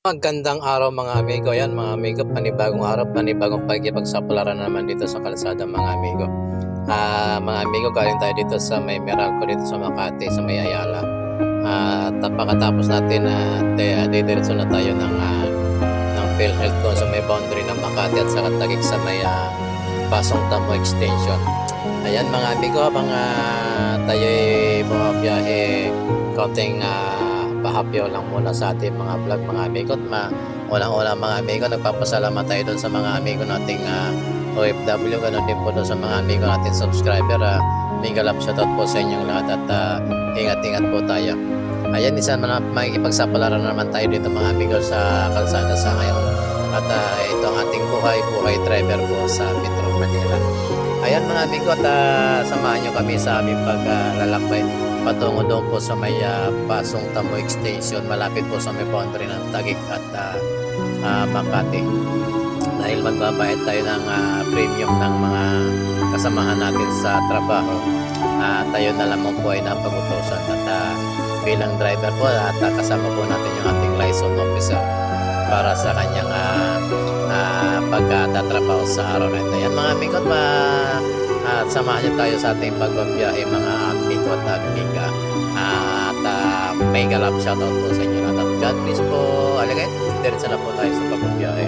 Magandang araw mga amigo. Ayan mga amigo, panibagong araw, panibagong pakikipagsapalaran na naman dito sa kalsada mga amigo. Mga amigo, galing tayo dito sa may Meralco dito sa Makati, sa may Ayala. At pagkatapos natin didiretso na tayo ng PhilHealth doon sa may boundary ng Makati at sa Tagig sa may Pasong Tamo extension. Ayan mga amigo, habang tayo bumabiyahe, kaunting pahapyaw lang muna sa ating mga vlog mga amigo. Unang-una mga amigo, nagpapasalamat tayo doon sa mga amigo nating OFW, ganoon din po doon sa mga amigo nating subscriber. Mega love shoutout po sa inyong lahat at ingat-ingat po tayo. Ayan, isa na makikipagsapalaran naman tayo dito mga amigo sa kalsada sa ngayon. At ito ang ating buhay driver po sa Metro Manila. Ayan mga amigo, at samahan nyo kami sa aming paglalakbay patungo doon po sa may Pasong Tamo extension, malapit po sa may boundary ng Tagig at Makati. Dahil magbabayad tayo ng premium ng mga kasamahan natin sa trabaho, tayo na lamang po ay napag-utosan at bilang driver po at kasama po natin yung ating license officer para sa kanyang pagtatrabaho sa araw na ito. Yan mga amigo, at samahan niyo tayo sa ating pagbabiyahe mga amigo at amiga. May galap shoutout po sa inyo lahat at God bless po. Alagay, diretso na po tayo sa pagbabiyahe.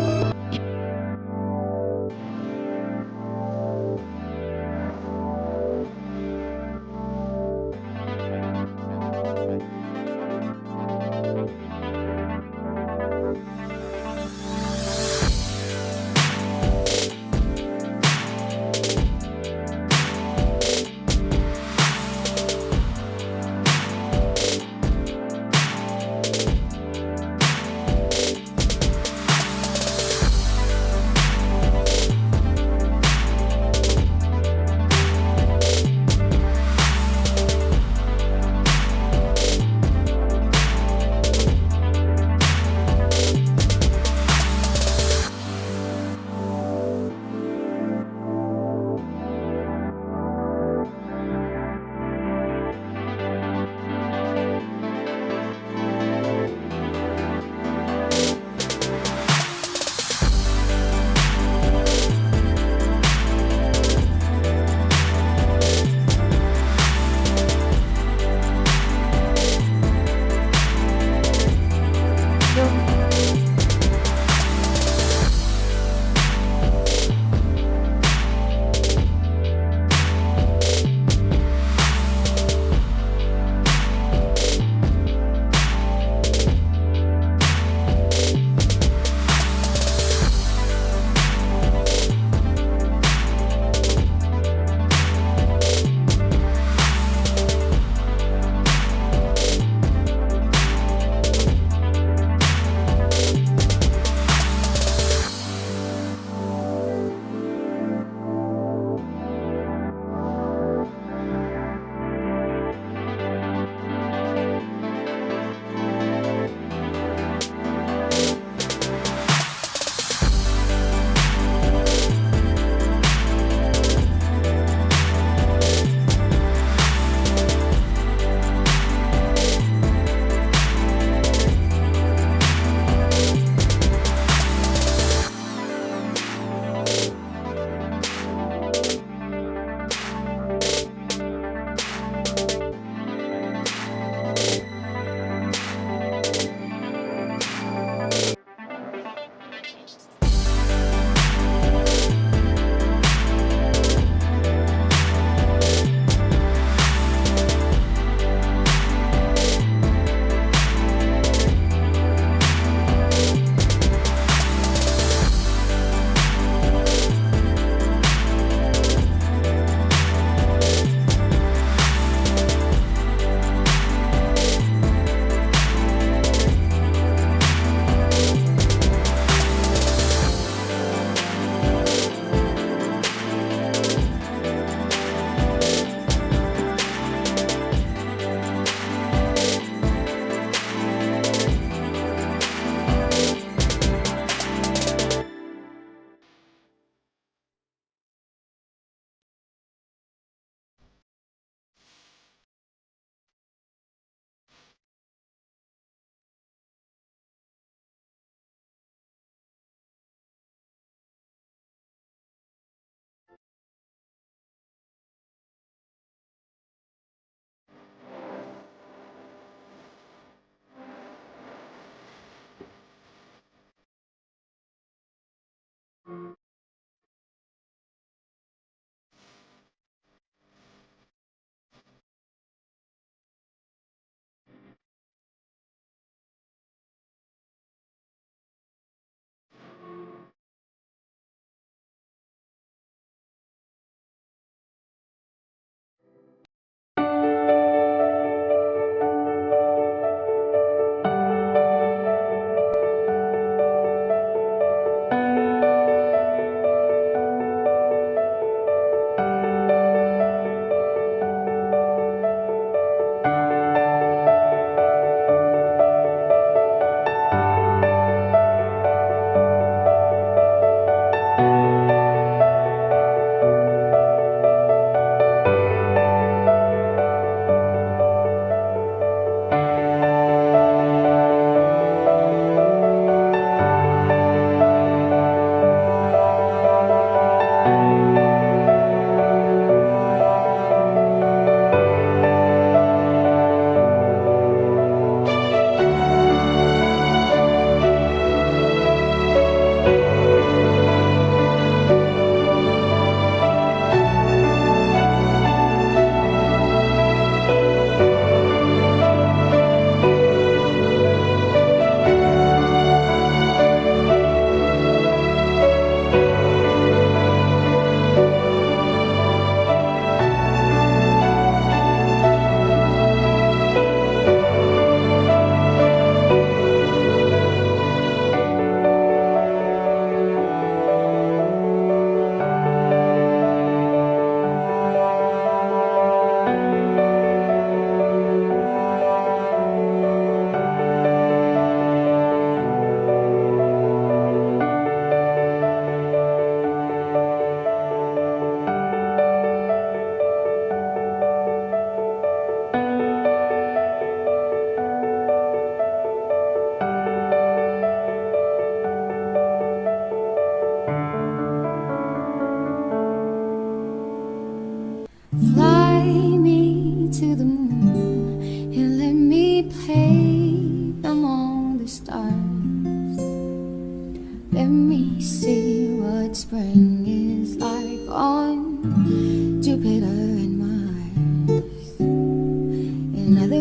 Let me see what spring is like on Jupiter and Mars. In other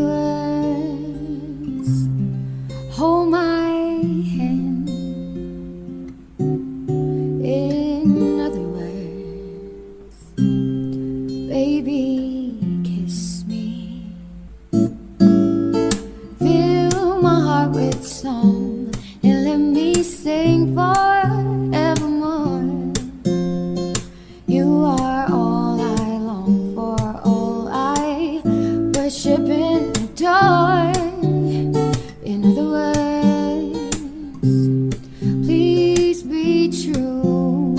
words, hold my hand. In other words, baby, kiss me. Fill my heart with song and let me sing forevermore. You are all I long for, all I worship and adore. In other words, please be true.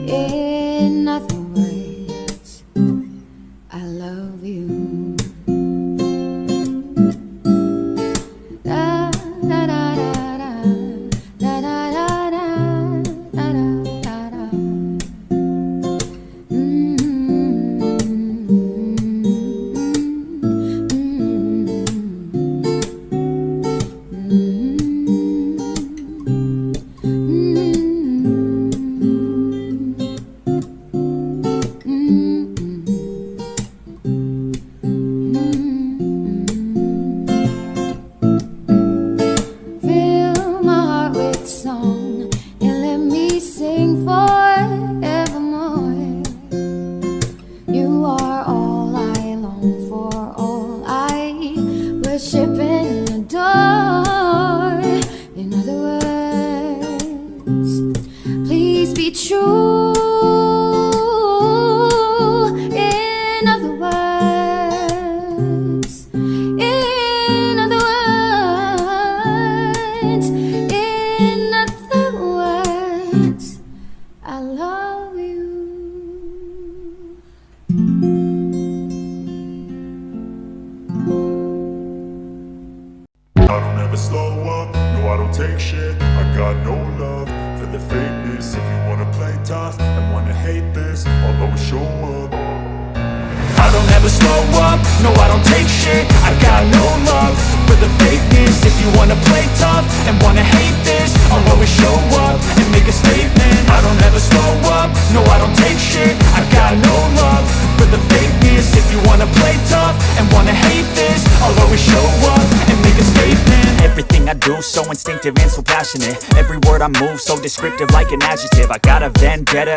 In other words, I love you. Da, da, da, da, da, da, da, da, da, da, da. Fill my heart with song and let me sing forevermore. You are all I long for, all I worship and adore. In other words, please be true. In other words, in other words, in other words, I love you. I don't ever slow up, no I don't take shit. I got no love for the fakeness. If you wanna play tough and wanna hate this, I'll always show up. I don't ever slow up, no I don't take shit. I got no love for the fakeness. If you wanna play tough and wanna hate this, I'll always show up and make a statement. I don't ever slow up, no I don't take shit. I got no love for the fakeness. If you wanna play tough and wanna hate this, I'll always show up and make a statement. Everything I do so instinctive and so passionate. Every word I move so descriptive like an adjective. I got a vendetta